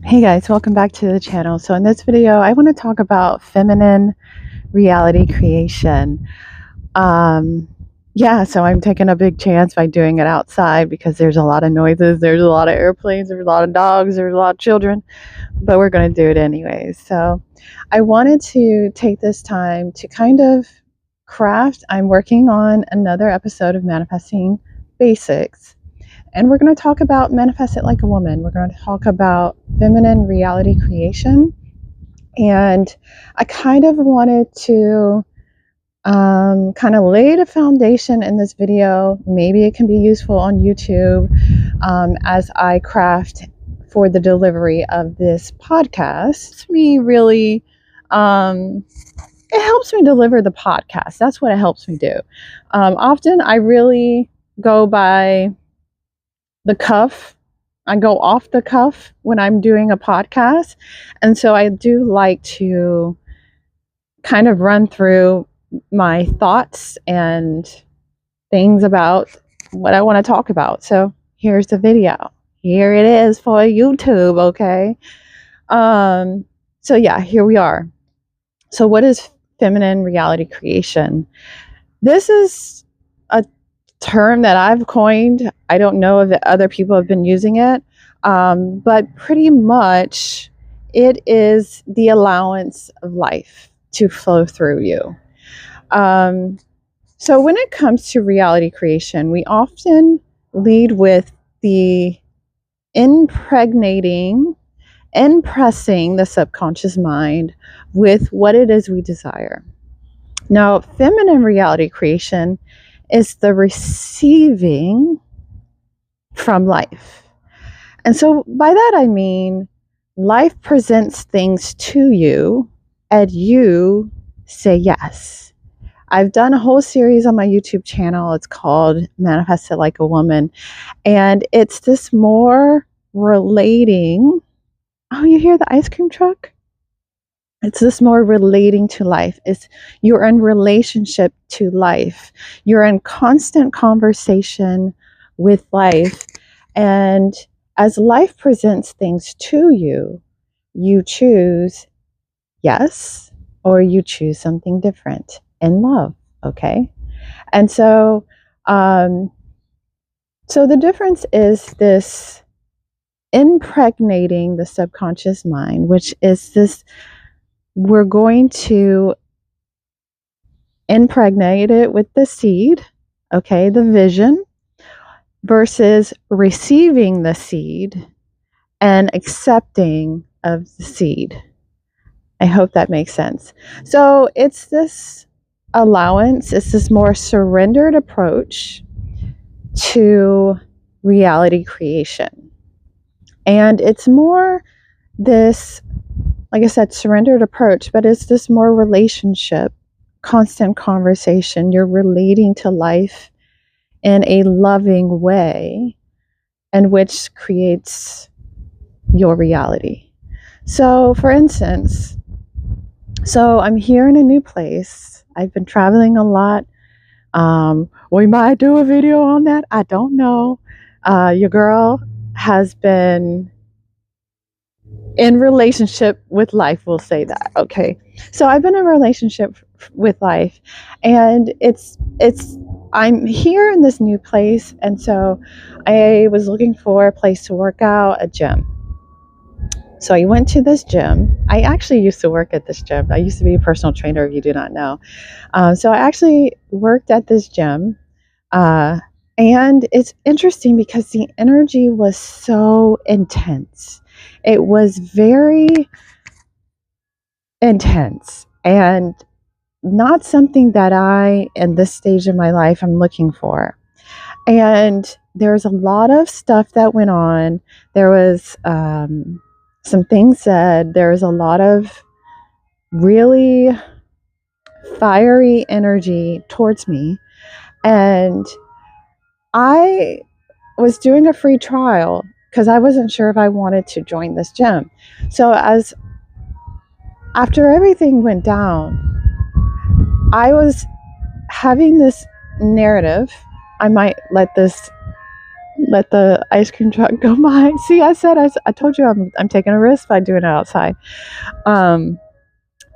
Hey guys, welcome back to the channel. So in this video, I want to talk about feminine reality creation. Um, so I'm taking a big chance by doing it outside because there's a lot of noises, there's a lot of airplanes, there's a lot of dogs, there's a lot of children, but we're going to do it anyways. So I wanted to take this time to kind of craft. I'm working on another episode of Manifesting Basics. And we're going to talk about Manifest It Like a Woman. We're going to talk about feminine reality creation. And I kind of wanted to kind of lay the foundation in this video. Maybe it can be useful on YouTube as I craft for the delivery of this podcast. It's me really, it helps me deliver the podcast. That's what it helps me do. Often I really go by the cuff. I go off the cuff when I'm doing a podcast. And so I do like to kind of run through my thoughts and things about what I want to talk about. So here's the video. Here it is for YouTube, okay? So yeah, here we are. So what is feminine reality creation? This is a term that I've coined. I don't know if other people have been using it, but pretty much it is the allowance of life to flow through you. So when it comes to reality creation, we often lead with the impressing the subconscious mind with what it is we desire. Now, feminine reality creation is the receiving from life. And so by that I mean life presents things to you and you say yes. I've done a whole series on my YouTube channel. It's called Manifest It Like a Woman. And it's this more relating. Oh, you hear the ice cream truck? It's this more relating to life. You're in relationship to life. You're in constant conversation with life. And as life presents things to you, you choose yes, or you choose something different in love. Okay. And so, so the difference is this impregnating the subconscious mind, which is this. We're going to impregnate it with the seed, okay, the vision, versus receiving the seed and accepting of the seed. I hope that makes sense. So it's this allowance, it's this more surrendered approach to reality creation. And it's more this, like I said, surrendered approach, but it's this more relationship, constant conversation. You're relating to life in a loving way, and which creates your reality. So, for instance, I'm here in a new place. I've been traveling a lot. We might do a video on that. I don't know. Your girl has been in relationship with life, we'll say that. Okay, so I've been in a relationship with life, and I'm here in this new place, and so I was looking for a place to work out, a gym. So I went to this gym. I actually used to work at this gym. I used to be a personal trainer, if you do not know. So I actually worked at this gym, and it's interesting because the energy was so intense. It was very intense and not something that I, in this stage of my life, I'm looking for. And there's a lot of stuff that went on. There was some things said. There was a lot of really fiery energy towards me. And I was doing a free trial because I wasn't sure if I wanted to join this gym. So after everything went down, I was having this narrative. I might let this let the ice cream truck go by. See, I told you I'm taking a risk by doing it outside. Um,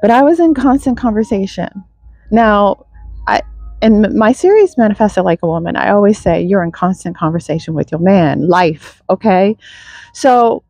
but I was in constant conversation. Now, I in my series Manifested Like a Woman, I always say you're in constant conversation with your man, life, okay? So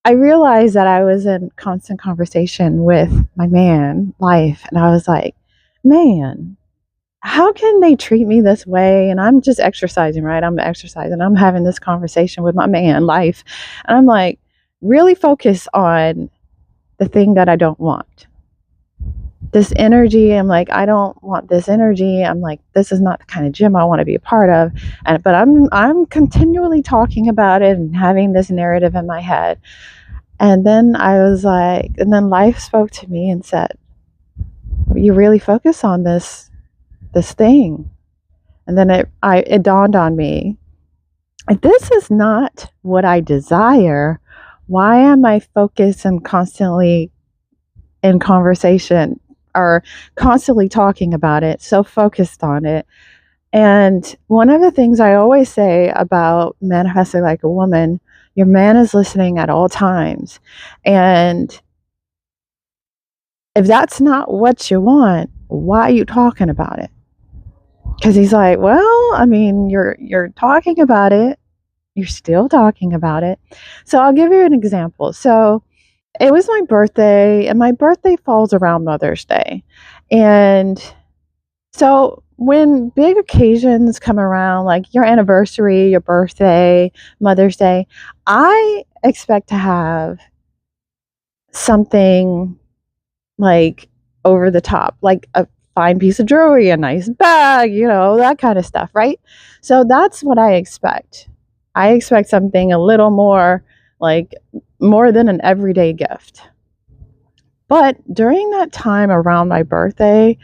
I realized that I was in constant conversation with my man, life, and I was like, man, how can they treat me this way? And I'm just exercising, right? I'm exercising. I'm having this conversation with my man, life. And I'm like, really focus on the thing that I don't want. This energy, I'm like, I don't want this energy. I'm like, this is not the kind of gym I want to be a part of. But I'm continually talking about it and having this narrative in my head. And then I was like, and then life spoke to me and said, you really focus on this thing. And then it dawned on me, if this is not what I desire, why am I focused and constantly in conversation or constantly talking about it, so focused on it? And one of the things I always say about manifesting like a woman, your man is listening at all times. And if that's not what you want, why are you talking about it? Because he's like, well, I mean, you're talking about it. You're still talking about it. So I'll give you an example. So it was my birthday, and my birthday falls around Mother's Day. And so when big occasions come around, like your anniversary, your birthday, Mother's Day, I expect to have something like over the top, like a fine piece of jewelry, a nice bag, that kind of stuff, right? So that's what I expect. I expect something a little more, like more than an everyday gift. But during that time around my birthday,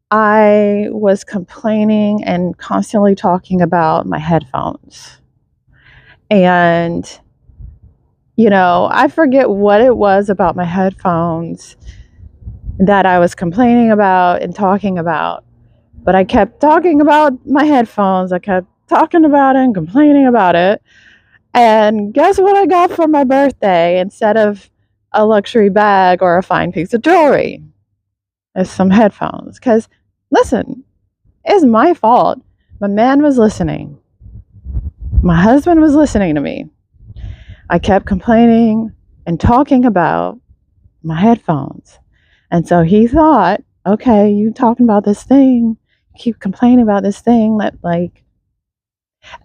I was complaining and constantly talking about my headphones. And, I forget what it was about my headphones that I was complaining about and talking about. But I kept talking about my headphones. I kept talking about it and complaining about it. And guess what I got for my birthday instead of a luxury bag or a fine piece of jewelry? It's some headphones. Because, listen, it's my fault. My man was listening. My husband was listening to me. I kept complaining and talking about my headphones. And so he thought, okay, you talking about this thing, keep complaining about this thing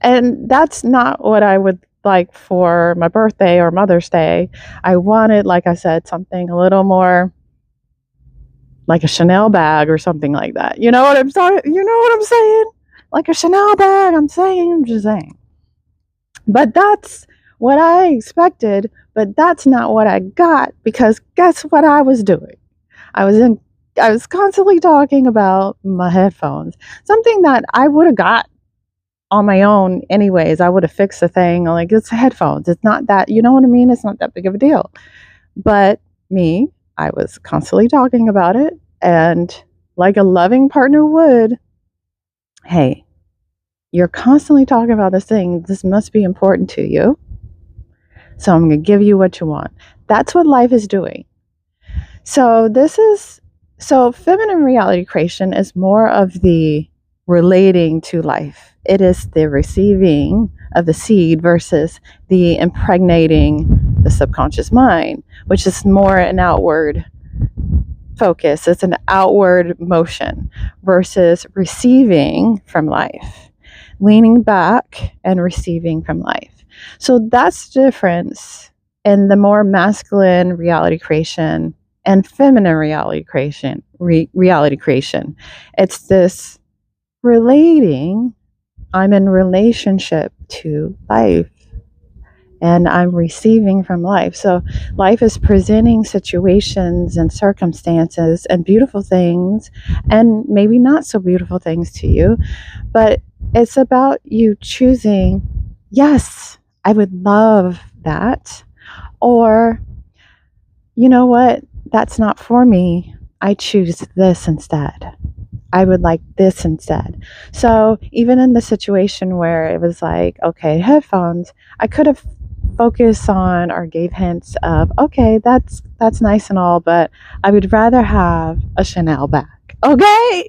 and that's not what I would like for my birthday or Mother's Day. I wanted, like I said, something a little more like a Chanel bag or something like that. You know what I'm saying? You know what I'm saying? Like a Chanel bag. I'm just saying. But that's what I expected, but that's not what I got, because guess what I was doing? I was in I was constantly talking about my headphones, something that I would have got on my own anyways. I would have fixed the thing. Like, it's headphones. It's not that, you know what I mean? It's not that big of a deal. But me, I was constantly talking about it. And like a loving partner would, hey, you're constantly talking about this thing. This must be important to you. So I'm going to give you what you want. That's what life is doing. So feminine reality creation is more of the relating to life. It is the receiving of the seed versus the impregnating the subconscious mind, which is more an outward focus. It's an outward motion versus receiving from life, leaning back and receiving from life. So that's the difference in the more masculine reality creation and feminine reality creation. Reality creation. It's this relating. I'm in relationship to life, and I'm receiving from life. So life is presenting situations and circumstances and beautiful things and maybe not so beautiful things to you, but it's about you choosing, yes, I would love that, or you know what, that's not for me. I choose this instead. I would like this instead. So even in the situation where it was like, okay, headphones, I could have focused on or gave hints of, okay, that's nice and all, but I would rather have a Chanel bag. Okay?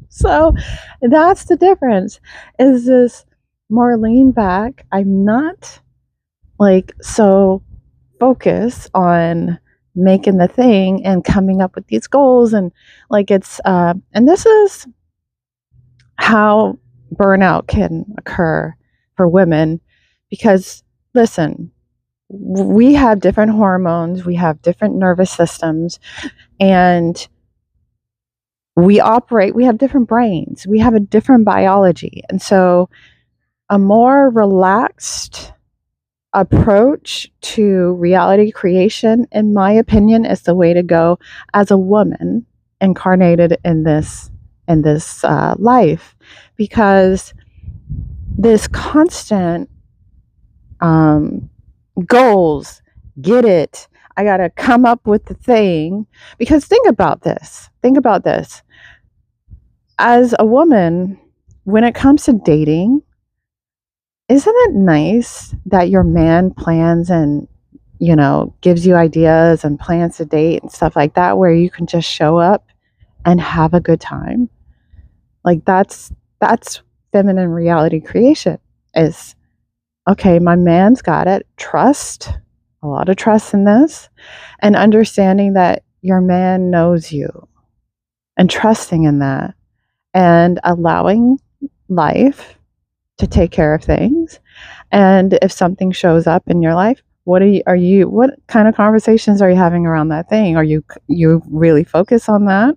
So that's the difference. Is this more lean back? I'm not like so focused on making the thing and coming up with these goals, and like it's and this is how burnout can occur for women, because listen, we have different hormones, we have different nervous systems, and we have different brains, we have a different biology. And so a more relaxed approach to reality creation, in my opinion, is the way to go as a woman incarnated in this life, because this constant goals, get it, I gotta come up with the thing. Because think about this. As a woman, when it comes to dating, isn't it nice that your man plans and, gives you ideas and plans to date and stuff like that, where you can just show up and have a good time? Like that's feminine reality creation. Is, okay, my man's got it. Trust, a lot of trust in this, and understanding that your man knows you, and trusting in that, and allowing life to take care of things. And if something shows up in your life, what kind of conversations are you having around that thing? Are you really focused on that?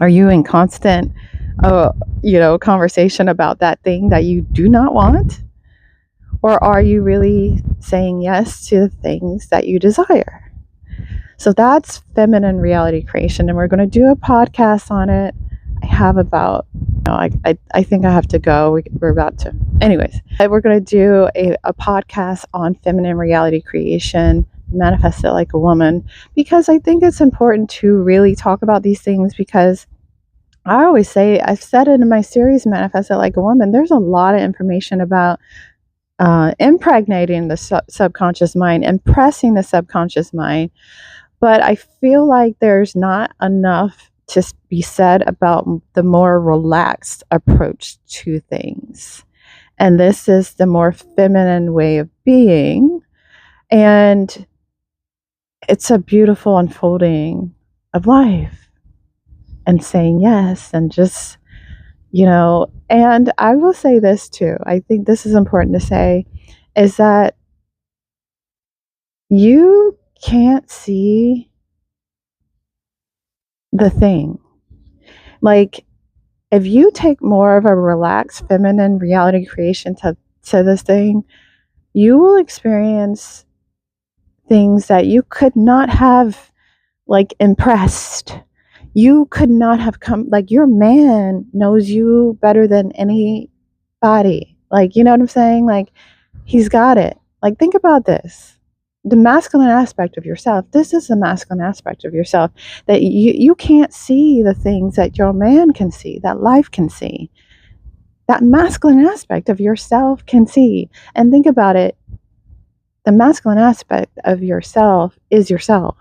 Are you in constant conversation about that thing that you do not want? Or are you really saying yes to the things that you desire? So that's feminine reality creation, and we're going to do a podcast on it. I have about, I think I have to go. We're about to. Anyways, we're going to do a podcast on feminine reality creation, manifest it like a woman, because I think it's important to really talk about these things, because I always say, I've said it in my series, Manifest It Like a Woman, there's a lot of information about impregnating the subconscious mind, impressing the subconscious mind. But I feel like there's not enough to be said about the more relaxed approach to things. And this is the more feminine way of being. And it's a beautiful unfolding of life and saying yes, and just, and I will say this too. I think this is important to say, is that you can't see the thing. Like, if you take more of a relaxed feminine reality creation to this thing, you will experience things that you could not have like impressed. You could not have come, like, your man knows you better than anybody. Like, you know what I'm saying? Like, he's got it. Like, think about this. The masculine aspect of yourself, this is the masculine aspect of yourself, that you can't see the things that your man can see, that life can see, that masculine aspect of yourself can see. And think about it, the masculine aspect of yourself is yourself.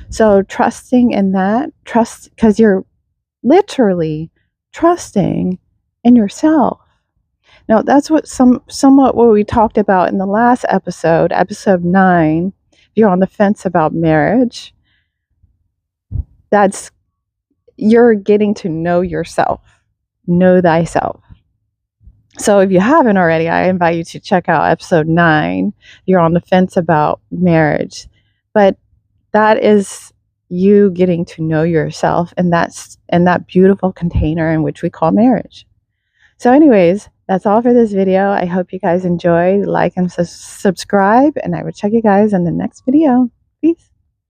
So trusting in that, because you're literally trusting in yourself. Now, that's what somewhat what we talked about in the last episode 9. If you're on the fence about marriage, that's, you're getting to know yourself, know thyself. So if you haven't already, I invite you to check out episode 9. If you're on the fence about marriage, but that is you getting to know yourself, and that's in that beautiful container in which we call marriage. So anyways, that's all for this video. I hope you guys enjoy. Like and subscribe, and I will check you guys in the next video. Peace.